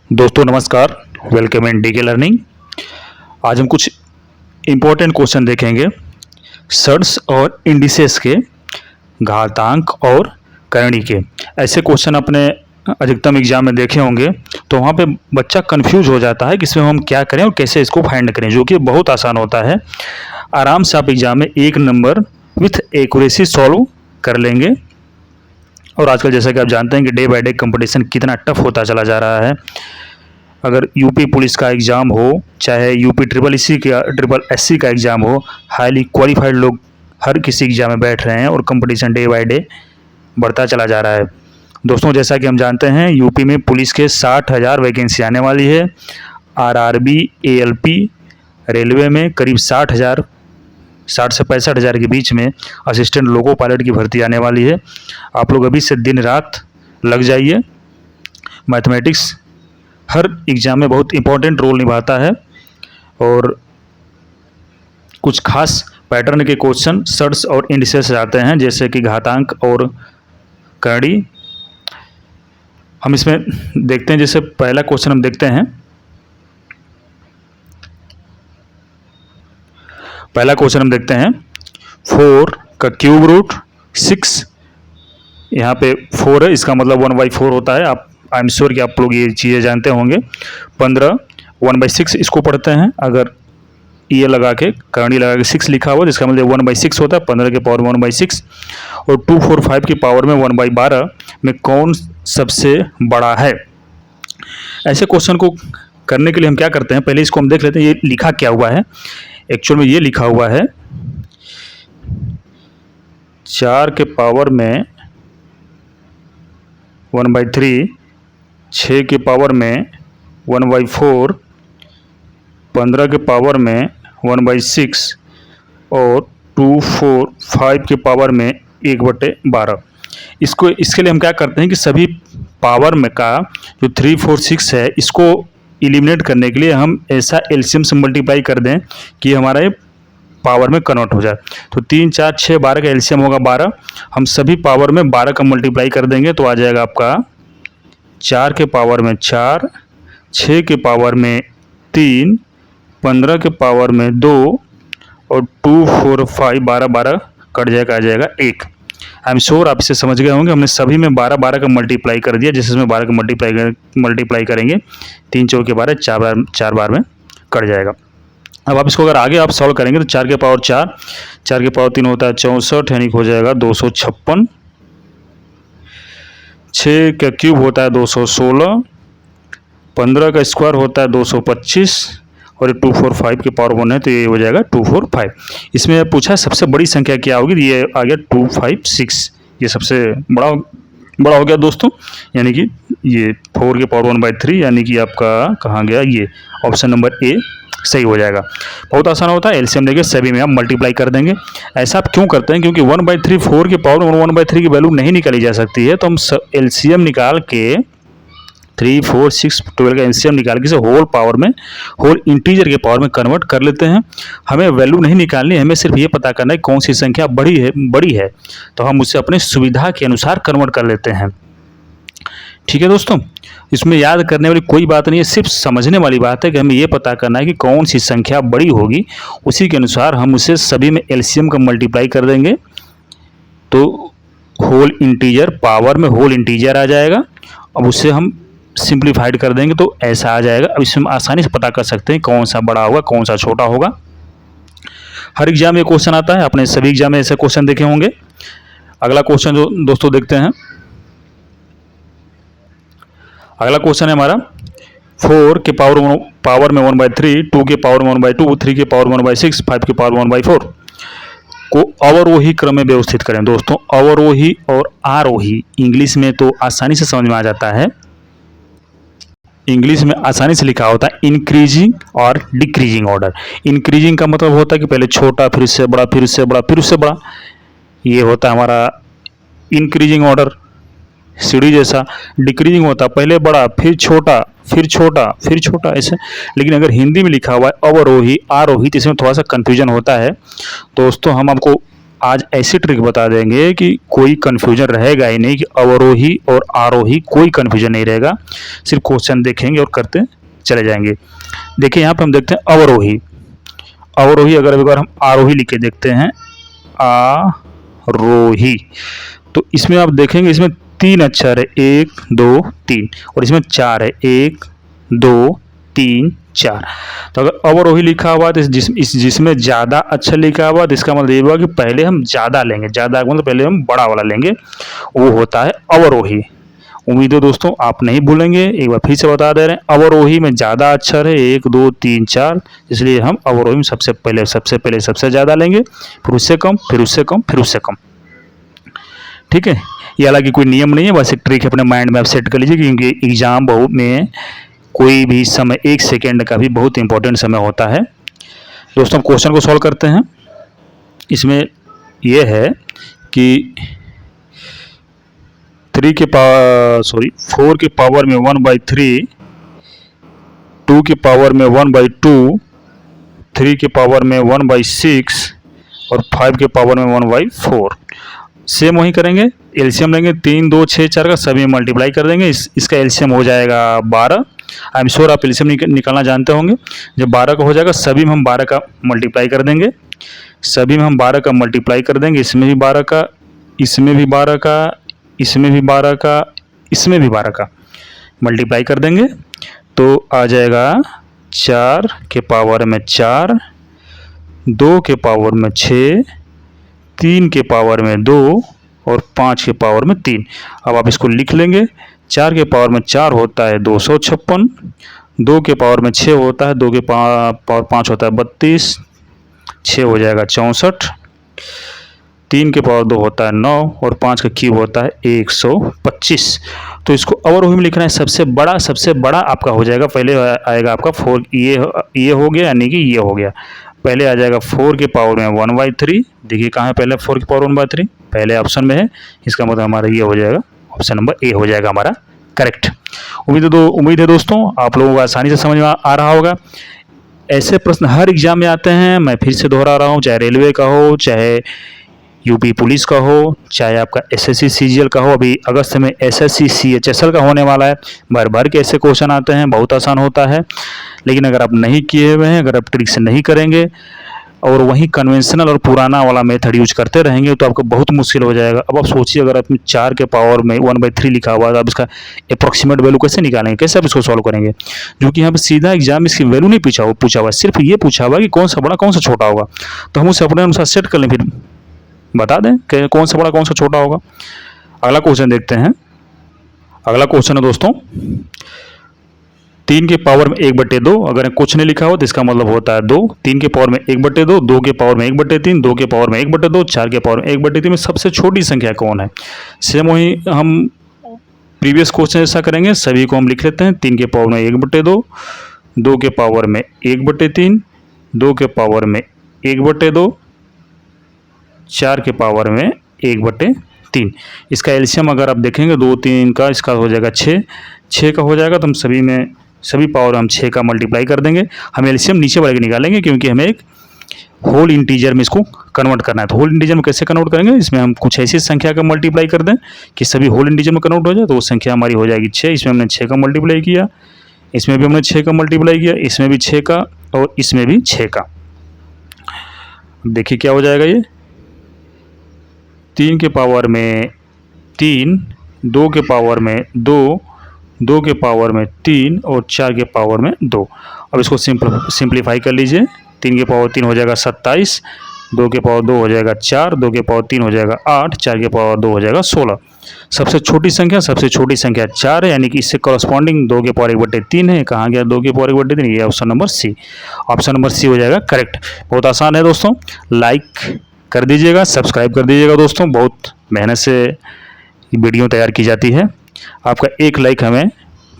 दोस्तों नमस्कार। Welcome in DK learning. आज हम कुछ इम्पोर्टेंट क्वेश्चन देखेंगे सर्ड्स और इंडिसेस के, घातांक और करणी के। ऐसे क्वेश्चन अपने अधिकतम एग्जाम में देखे होंगे, तो वहाँ पे बच्चा कंफ्यूज हो जाता है कि इसमें हम क्या करें और कैसे इसको फाइंड करें, जो कि बहुत आसान होता है। आराम से आप एग्जाम में एक नंबर विथ एक्यूरेसी सॉल्व कर लेंगे। और आजकल जैसा कि आप जानते हैं कि डे बाय डे कंपटीशन कितना टफ होता चला जा रहा है। अगर यूपी पुलिस का एग्ज़ाम हो, चाहे यूपी ट्रिपल एससी का एग्ज़ाम हो, हाईली क्वालिफाइड लोग हर किसी एग्ज़ाम में बैठ रहे हैं और कंपटीशन डे बाय डे बढ़ता चला जा रहा है। दोस्तों जैसा कि हम जानते हैं, यूपी में पुलिस के 60,000 वैकेंसी आने वाली है। आरआरबी, एएलपी, रेलवे में करीब 60,000 से 65,000 के बीच में असिस्टेंट लोको पायलट की भर्ती आने वाली है। आप लोग अभी से दिन रात लग जाइए। मैथमेटिक्स हर एग्ज़ाम में बहुत इंपॉर्टेंट रोल निभाता है और कुछ खास पैटर्न के क्वेश्चन सर्ड्स और इंडिसेस आते हैं, जैसे कि घातांक और करणी। हम इसमें देखते हैं, जैसे पहला क्वेश्चन हम देखते हैं। पहला क्वेश्चन हम देखते हैं 4 का क्यूब रूट 6। यहाँ पे 4 है, इसका मतलब 1/4 होता है। आई एम श्योर कि आप लोग ये चीज़ें जानते होंगे। 15 1/6 इसको पढ़ते हैं। अगर ये लगा के करणी लगा के 6 लिखा हुआ, जिसका मतलब 1/6 होता है। 15 के पावर में 1/6 और 245 की पावर में 1/12 में कौन सबसे बड़ा है। ऐसे क्वेश्चन को करने के लिए हम क्या करते हैं, पहले इसको हम देख लेते हैं ये लिखा क्या हुआ है। एक्चुअल में ये लिखा हुआ है 4 के पावर में 1/3, 6 के पावर में 1/4, 15 के पावर में 1/6 और 245 के पावर में 1/12। इसके लिए हम क्या करते हैं कि सभी पावर में का जो 3, 4, 6 है, इसको एलिमिनेट करने के लिए हम ऐसा एलसीएम से मल्टीप्लाई कर दें कि हमारा ये पावर में कन्वर्ट हो जाए। तो 3, 4, 6, 12 का एलसीएम होगा 12। हम सभी पावर में 12 का मल्टीप्लाई कर देंगे तो आ जाएगा आपका 4 के पावर में 4, 6 के पावर में 3, 15 के पावर में 2 और 2, 4, 5, 12, 12 कट जाएगा, आ जाएगा 1। आई एम श्योर आप इसे समझ गए होंगे। हमने सभी में 12 12 का मल्टीप्लाई कर दिया। जैसे इसमें 12 का मल्टीप्लाई करेंगे, 3 चौके 12, 4 बार में कट जाएगा। अब आप इसको अगर आगे आप सॉल्व करेंगे तो 4 के पावर 4, 4 के पावर 3 होता है 64, यानी हो जाएगा 256। 6 का क्यूब होता है 216, 15 का स्क्वायर होता है 225 और 245 के पावर 1 है तो ये हो जाएगा 245। इसमें पूछा सबसे बड़ी संख्या क्या होगी, ये आ गया 256। ये सबसे बड़ा हो गया दोस्तों, यानी कि ये 4 के पावर 1/3, यानी कि आपका कहाँ गया, ये ऑप्शन नंबर ए सही हो जाएगा। बहुत आसान होता है, एलसीएम लेके सभी में आप मल्टीप्लाई कर देंगे। ऐसा आप क्यों करते हैं, क्योंकि 1/3 4 के पावर में 1/3 की वैल्यू नहीं निकाली जा सकती है, तो हम एलसीएम निकाल के 3, 4, 6, 12 का एलसीएम निकाल के इसे होल पावर में, होल इंटीजर के पावर में कन्वर्ट कर लेते हैं। हमें वैल्यू नहीं निकालनी, हमें सिर्फ ये पता करना है कौन सी संख्या बड़ी है, तो हम उसे अपने सुविधा के अनुसार कन्वर्ट कर लेते हैं। ठीक है दोस्तों, इसमें याद करने वाली कोई बात नहीं है, सिर्फ समझने वाली बात है कि हमें ये पता करना है कि कौन सी संख्या बड़ी होगी, उसी के अनुसार हम उसे सभी में एलसीएम का मल्टीप्लाई कर देंगे तो होल इंटीजर पावर में होल इंटीजर आ जाएगा। अब उससे हम सिंप्लीफाइड कर देंगे तो ऐसा आ जाएगा। अब इसमें आसानी से पता कर सकते हैं कौन सा बड़ा होगा, कौन सा छोटा होगा। हर एग्जाम में क्वेश्चन आता है, अपने सभी एग्जाम में ऐसे क्वेश्चन देखे होंगे। अगला क्वेश्चन जो दोस्तों देखते हैं, अगला क्वेश्चन है हमारा 4 के पावर में 1/3, 2 के पावर में 1/2, 3 के पावर में 1/6, 5 के पावर में 1/4 को अवरोही क्रम में व्यवस्थित करें। दोस्तों अवरोही और आरोही इंग्लिश में तो आसानी से समझ में आ जाता है। इंग्लिश में आसानी से लिखा होता है इंक्रीजिंग और डिक्रीजिंग ऑर्डर। इंक्रीजिंग का मतलब होता है कि पहले छोटा, फिर उससे बड़ा, फिर उससे बड़ा, फिर उससे बड़ा। ये होता है हमारा इंक्रीजिंग ऑर्डर, सीढ़ी जैसा। डिक्रीजिंग होता है पहले बड़ा, फिर छोटा, फिर छोटा, फिर छोटा, ऐसे। लेकिन अगर हिंदी में लिखा हुआ है अवरोही आरोही तो इसमें थोड़ा सा कन्फ्यूजन होता है। दोस्तों हम आपको आज ऐसी ट्रिक बता देंगे कि कोई कन्फ्यूजन रहेगा ही नहीं, कि अवरोही और आरोही कोई कन्फ्यूजन नहीं रहेगा। सिर्फ क्वेश्चन देखेंगे और करते चले जाएंगे। देखिए यहाँ पे हम देखते हैं अवरोही। अवरोही अगर एक बार हम आरोही लिख के देखते हैं, आरोही, तो इसमें आप देखेंगे इसमें 3 अक्षर है, 1 2 3, और इसमें 4 है, 1 2 3 4। तो अगर अवरोही लिखा हुआ तो जिसमें ज़्यादा अक्षर लिखा हुआ तो इसका मतलब ये हुआ कि पहले हम ज़्यादा लेंगे, ज़्यादा मतलब पहले हम बड़ा वाला लेंगे, वो होता है अवरोही। उम्मीद है दोस्तों आप नहीं भूलेंगे, एक बार फिर से बता दे रहे हैं, अवरोही में ज़्यादा अक्षर है, 1 2 3 4, इसलिए हम अवरोही में सबसे पहले सबसे ज़्यादा लेंगे, फिर उससे कम, फिर उससे कम, फिर उससे कम। ठीक है, ये हालांकि कोई नियम नहीं है, बस एक ट्रिक अपने माइंड में आप सेट कर लीजिए, क्योंकि एग्जाम बहुत में कोई भी समय 1 सेकेंड का भी बहुत इंपॉर्टेंट समय होता है। दोस्तों हम क्वेश्चन को सॉल्व करते हैं। इसमें यह है कि 4 के पावर में 1/3, 2 के पावर में 1/2, 3 के पावर में 1/6 और 5 के पावर में 1/4। सेम वही करेंगे, एलसीएम लेंगे, 3 2 6 4 का सभी मल्टीप्लाई कर देंगे, इसका एलसीएम हो जाएगा 12। आई एम श्योर आप एलसीएम निकालना जानते होंगे। जब 12 का हो जाएगा सभी में हम 12 का मल्टीप्लाई कर देंगे, सभी में हम 12 का मल्टीप्लाई कर देंगे, इसमें भी 12 का, इसमें भी 12 का, इसमें भी 12 का, इसमें भी 12 का मल्टीप्लाई कर देंगे, तो आ जाएगा 4 के पावर में 4, 2 के पावर में 6, 3 के पावर में 2 और 5 के पावर में 3। अब आप इसको लिख लेंगे। 4 के पावर में 4 होता है 256, 2 के पावर में 6 होता है, 2 के पावर 5 होता है 32, 6 हो जाएगा 64, 3 के पावर 2 होता है 9 और 5 का क्यूब होता है 125। तो इसको अवरोही में लिखना है, सबसे बड़ा आपका हो जाएगा, पहले आएगा आपका 4, ये हो गया, यानी कि ये हो गया। पहले आ जाएगा 4 के पावर में 1/3, देखिए कहाँ है पहले 4 के पावर 1/3, पहले ऑप्शन में है, इसका मतलब हमारा ये हो जाएगा, ऑप्शन नंबर ए हो जाएगा हमारा करेक्ट। उम्मीद है दोस्तों आप लोगों को आसानी से समझ में आ रहा होगा। ऐसे प्रश्न हर एग्जाम में आते हैं, मैं फिर से दोहरा रहा हूँ, चाहे रेलवे का हो, चाहे यूपी पुलिस का हो, चाहे आपका एसएससी सीजीएल का हो। अभी अगस्त में एसएससी सीएचएसएल का होने वाला है, भर के ऐसे क्वेश्चन आते हैं, बहुत आसान होता है। लेकिन अगर आप नहीं किए हुए हैं, अगर आप ट्रिक से नहीं करेंगे और वहीं कन्वेंशनल और पुराना वाला मेथड यूज करते रहेंगे तो आपको बहुत मुश्किल हो जाएगा। अब आप सोचिए, अगर आपने 4 के पावर में 1/3 लिखा हुआ है, आप इसका अप्रोक्सीमेट वैल्यू कैसे निकालेंगे, कैसे आप इसको सॉल्व करेंगे? जो कि यहाँ पे सीधा एग्जाम इसकी वैल्यू नहीं पूछा हुआ, सिर्फ ये पूछा हुआ कि कौन सा बड़ा कौन सा छोटा होगा, तो हम उसे अपने अनुसार सेट कर लें, फिर बता दें कि कौन सा बड़ा कौन सा छोटा होगा। अगला क्वेश्चन देखते हैं। अगला क्वेश्चन है दोस्तों 3 के पावर में 1/2, अगर कुछ नहीं लिखा हो तो इसका मतलब होता है 2, 3 के पावर में 1/2, 2 के पावर में 1/3, 2 के पावर में 1/2, 4 के पावर में 1/3 में सबसे छोटी संख्या कौन है? सेम वही हम प्रीवियस क्वेश्चन जैसा करेंगे, सभी को हम लिख लेते हैं। 3 के पावर में 1/2, 2 के पावर में 1/3, 2 के पावर में 1/2, 4 के पावर में 1/3। इसका एलसीएम अगर आप देखेंगे 2 3 का, इसका हो जाएगा 6 का हो जाएगा, तो हम सभी पावर हम 6 का मल्टीप्लाई कर देंगे। हम एलसीएम नीचे वाले के निकालेंगे, क्योंकि हमें एक होल इंटीजर में इसको कन्वर्ट करना है। तो होल इंटीजर में कैसे कन्वर्ट करेंगे, इसमें हम कुछ ऐसी संख्या का मल्टीप्लाई कर दें कि सभी होल इंटीजर में कन्वर्ट हो जाए, तो वो संख्या हमारी हो जाएगी 6। इसमें हमने 6 का मल्टीप्लाई किया, इसमें भी हमने 6 का मल्टीप्लाई किया, इसमें भी 6 का और इसमें भी 6 का। देखिए क्या हो जाएगा, ये 3 के पावर में 3, 2 के पावर में 2, 2 के पावर में 3 और 4 के पावर में 2। अब इसको सिंप्लीफाई कर लीजिए। 3 के पावर 3 हो जाएगा 27, 2 के पावर 2 हो जाएगा 4, 2 के पावर 3 हो जाएगा 8, 4 के पावर 2 हो जाएगा 16। सबसे छोटी संख्या 4 है, यानी कि इससे कॉरस्पॉन्डिंग 2 के पावर 1/3 है। कहाँ गया 2 के पावर 1/3? ये option number C, option number C हो जाएगा करेक्ट। बहुत आसान है दोस्तों, लाइक कर दीजिएगा, सब्सक्राइब कर दीजिएगा दोस्तों, बहुत मेहनत से वीडियो तैयार की जाती है। आपका एक लाइक हमें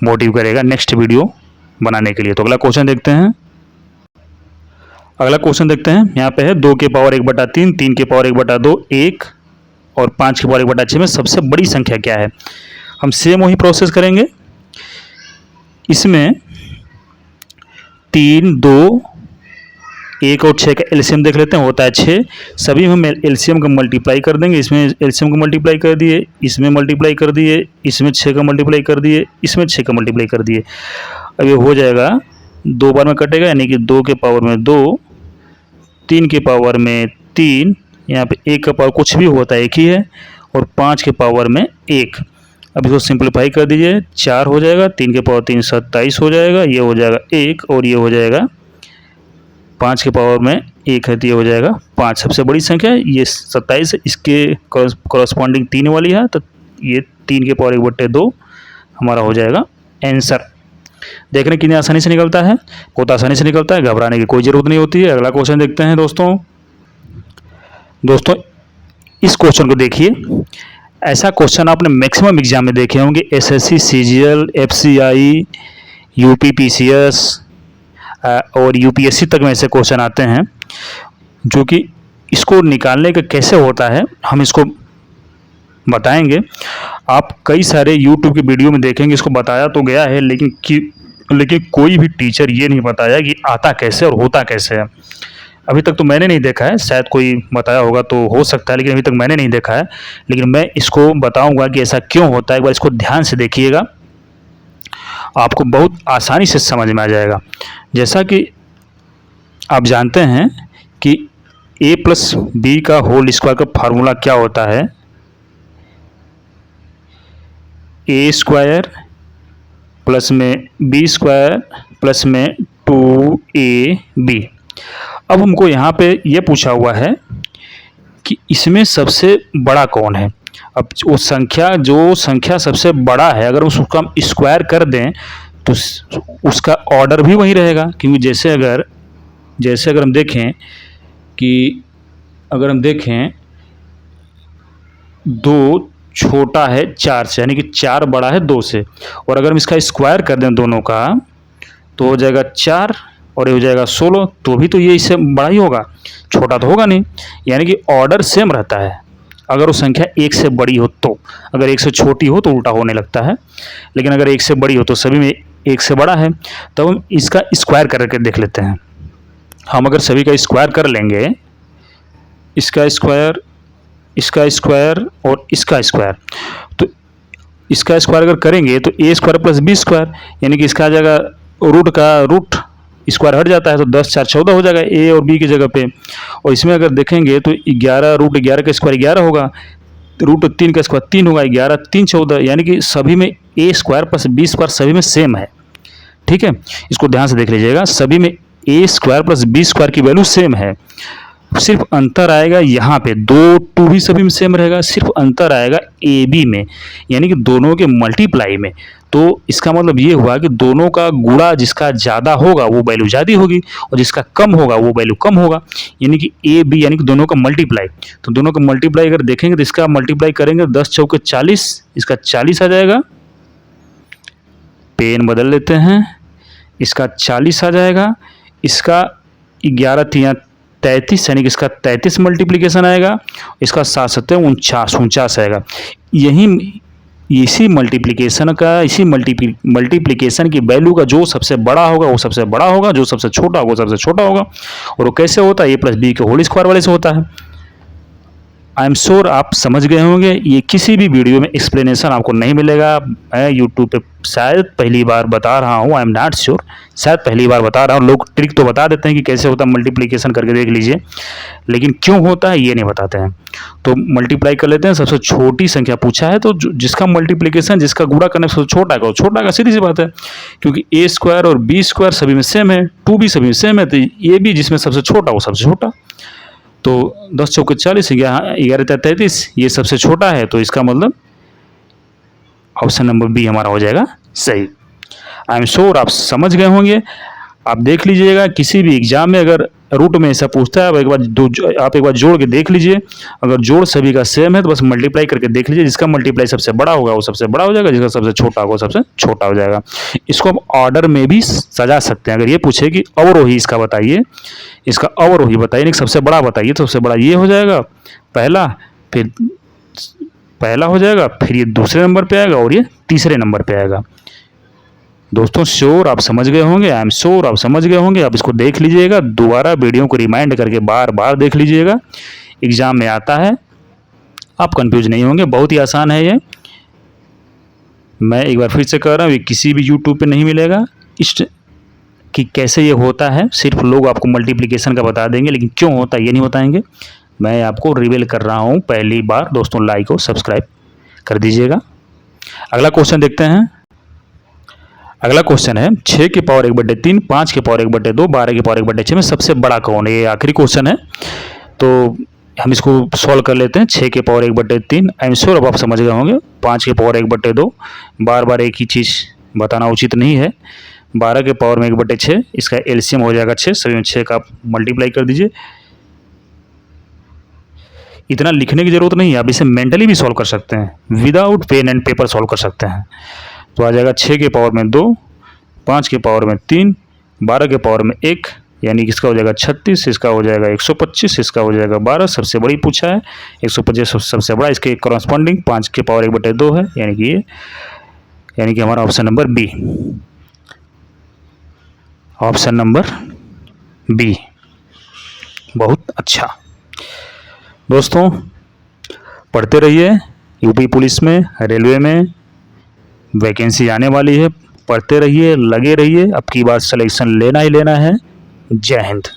मोटिव करेगा नेक्स्ट वीडियो बनाने के लिए। तो अगला क्वेश्चन देखते हैं। यहाँ पे है 2 के पावर 1/3, 3 के पावर 1/2, 1 और 5 के पावर 1/6 में सबसे बड़ी संख्या क्या है? हम सेम वही प्रोसेस करेंगे। इसमें 3 2 1 और 6 का एलसीएम देख लेते हैं, होता है 6। सभी में हम एलसीएम का मल्टीप्लाई कर देंगे। इसमें एलसीएम का मल्टीप्लाई कर दिए, इसमें मल्टीप्लाई कर दिए, इसमें 6 का मल्टीप्लाई कर दिए, इसमें 6 का मल्टीप्लाई कर दिए। अब ये हो जाएगा 2 बार में कटेगा, यानी कि 2 के पावर में 2, 3 के पावर में 3, यहाँ पे 1 का पावर कुछ भी होता है 1 ही है, और 5 के पावर में 1। अब इसको सिंप्लीफाई कर दीजिए, 4 हो जाएगा, 3 के पावर 3 27 हो जाएगा, ये हो जाएगा 1, और ये हो जाएगा 5 के पावर में 1 है तो ये हो जाएगा 5। सबसे बड़ी संख्या है ये 27 है, इसके कॉरस्पॉन्डिंग 3 वाली है, तो ये 3 के पावर 1/2 हमारा हो जाएगा आंसर। देखने कितनी आसानी से निकलता है, बहुत आसानी से निकलता है, घबराने की कोई ज़रूरत नहीं होती है। अगला क्वेश्चन देखते हैं दोस्तों। इस क्वेश्चन को देखिए, ऐसा क्वेश्चन आपने मैक्सिमम एग्जाम में देखे होंगे, एसएससी, सीजीएल, एफसीआई, यूपीपीसीएस और यूपीएससी तक में ऐसे क्वेश्चन आते हैं, जो कि इसको निकालने का कैसे होता है हम इसको बताएंगे। आप कई सारे यूट्यूब की वीडियो में देखेंगे, इसको बताया तो गया है, लेकिन कोई भी टीचर ये नहीं बताया कि आता कैसे और होता कैसे है। अभी तक तो मैंने नहीं देखा है, शायद कोई बताया होगा तो हो सकता है, लेकिन अभी तक मैंने नहीं देखा है। लेकिन मैं इसको बताऊंगा कि ऐसा क्यों होता है। एक बार इसको ध्यान से देखिएगा, आपको बहुत आसानी से समझ में आ जाएगा। जैसा कि आप जानते हैं कि a + b का होल स्क्वायर का फार्मूला क्या होता है, a² प्लस में b² प्लस में 2ab। अब हमको यहाँ पे ये पूछा हुआ है कि इसमें सबसे बड़ा कौन है। अब वो जो संख्या सबसे बड़ा है, अगर उसको हम स्क्वायर कर दें तो उसका ऑर्डर भी वही रहेगा। क्योंकि जैसे अगर हम देखें कि 2 छोटा है 4 से, यानी कि 4 बड़ा है 2 से, और अगर हम इसका स्क्वायर कर दें दोनों का तो हो जाएगा 4 और ये हो जाएगा 16, तो भी तो ये इससे बड़ा ही होगा, छोटा तो होगा नहीं। यानी कि ऑर्डर सेम रहता है। अगर वो संख्या 1 से बड़ी हो तो, अगर 1 से छोटी हो तो उल्टा होने लगता है, लेकिन अगर 1 से बड़ी हो तो सभी में 1 से बड़ा है। तो हम इसका स्क्वायर करके देख लेते हैं। हम अगर सभी का स्क्वायर कर लेंगे, इसका स्क्वायर, इसका स्क्वायर और इसका स्क्वायर, तो इसका स्क्वायर अगर करेंगे तो a² + b², यानी कि इसका आ जाएगा रूट स्क्वायर हट जाता है, तो 10 4 14 हो जाएगा a और b की जगह पे। और इसमें अगर देखेंगे तो 11 √11 का स्क्वायर 11 होगा, √3 का स्क्वायर 3 होगा, 11 3 14, यानी कि सभी में a² + b² सभी में सेम है। ठीक है, इसको ध्यान से देख लीजिएगा, सभी में a² + b² की वैल्यू सेम है। सिर्फ अंतर आएगा यहाँ पे, 2 भी सभी में सेम रहेगा, सिर्फ अंतर आएगा ए बी में, यानी कि दोनों के मल्टीप्लाई में। तो इसका मतलब ये हुआ कि दोनों का गुणा जिसका ज़्यादा होगा वो वैल्यू ज़्यादा होगी, और जिसका कम होगा वो वैल्यू कम होगा, यानी कि ए बी, यानी कि दोनों का मल्टीप्लाई। तो दोनों का मल्टीप्लाई अगर देखेंगे तो इसका मल्टीप्लाई करेंगे 10 चौके 40, इसका 40 आ जाएगा। पेन बदल लेते हैं, इसका 40 आ जाएगा, इसका 11 3 33, यानी कि इसका 33 मल्टीप्लिकेशन आएगा, इसका 7 7 49 आएगा। इसी मल्टीप्लिकेशन की वैल्यू का जो सबसे बड़ा होगा वो सबसे बड़ा होगा, जो सबसे छोटा होगा वो सबसे छोटा होगा। और वो कैसे होता है, a + b के होल स्क्वायर वाले से होता है। आई एम श्योर आप समझ गए होंगे। ये किसी भी वीडियो में एक्सप्लेनेशन आपको नहीं मिलेगा। मैं यूट्यूब पे शायद पहली बार बता रहा हूँ, आई एम नॉट श्योर, शायद पहली बार बता रहा हूँ। लोग ट्रिक तो बता देते हैं कि कैसे होता है, मल्टीप्लिकेशन करके देख लीजिए, लेकिन क्यों होता है ये नहीं बताते हैं। तो मल्टीप्लाई कर लेते हैं, सबसे छोटी संख्या पूछा है तो जिसका मल्टीप्लिकेशन, जिसका गुणा करने सबसे छोटा का सीधी सी बात है, क्योंकि a² और b² सभी में सेम है, 2 भी सभी में सेम है, तो ये भी जिसमें सबसे छोटा वो सबसे छोटा। तो 10 चौके 40, 11 33, ये सबसे छोटा है, तो इसका मतलब ऑप्शन नंबर बी हमारा हो जाएगा सही। आई एम श्योर आप समझ गए होंगे। आप देख लीजिएगा, किसी भी एग्जाम में अगर रूट में ऐसा पूछता है, आप एक बार जोड़ के देख लीजिए। अगर जोड़ सभी का सेम है तो बस मल्टीप्लाई करके देख लीजिए, जिसका मल्टीप्लाई सबसे बड़ा होगा वो सबसे बड़ा हो जाएगा, जिसका सबसे छोटा होगा वो सबसे छोटा हो जाएगा। इसको हम ऑर्डर में भी सजा सकते हैं। अगर ये पूछे कि अवरोही इसका बताइए, इसका अवरोही बताइए, नहीं सबसे बड़ा बताइए, तो सबसे बड़ा ये हो जाएगा पहला, फिर पहला हो जाएगा, फिर ये दूसरे नंबर पे आएगा और ये तीसरे नंबर पे आएगा। दोस्तों श्योर आप समझ गए होंगे, आई एम श्योर आप समझ गए होंगे। आप इसको देख लीजिएगा, दोबारा वीडियो को रिमाइंड करके बार बार देख लीजिएगा, एग्जाम में आता है, आप कंफ्यूज नहीं होंगे। बहुत ही आसान है ये, मैं एक बार फिर से कह रहा हूँ, ये किसी भी यूट्यूब पे नहीं मिलेगा इस कि कैसे ये होता है। सिर्फ लोग आपको मल्टीप्लिकेशन का बता देंगे, लेकिन क्यों होता है ये नहीं बताएंगे। मैं आपको रिवील कर रहा हूँ पहली बार। दोस्तों लाइक और सब्सक्राइब कर दीजिएगा। अगला क्वेश्चन देखते हैं। अगला क्वेश्चन है 6 की पावर 1/3, 5 की पावर 1/2, 12 की पावर 1/6 में सबसे बड़ा कौन है। ये आखिरी क्वेश्चन है, तो हम इसको सॉल्व कर लेते हैं। 6 की पावर 1/3, आई एम श्योर अब आप समझ गए होंगे। 5 की पावर 1/2, बार बार एक ही चीज़ बताना उचित नहीं है। 12 के पावर में 1/6, इसका एलसीएम हो जाएगा 6, सभी में 6 का आप मल्टीप्लाई कर दीजिए। इतना लिखने की ज़रूरत नहीं है, आप इसे मेंटली भी सॉल्व कर सकते हैं, without pen and paper solve कर सकते हैं। तो आ जाएगा 6 के पावर में 2, 5 के पावर में 3, 12 के पावर में 1, यानी कि इसका हो जाएगा 36, इसका हो जाएगा 125, इसका हो जाएगा 12। सबसे बड़ी पूछा है, 125 सबसे बड़ा, इसके कॉरस्पॉन्डिंग 5 के पावर 1/2 है, यानी कि ये, यानी कि हमारा option number B, option number B. बहुत अच्छा दोस्तों, पढ़ते रहिए। यूपी पुलिस में, रेलवे में वैकेंसी आने वाली है, पढ़ते रहिए, लगे रहिए। अब की बार सिलेक्शन लेना ही लेना है। जय हिंद।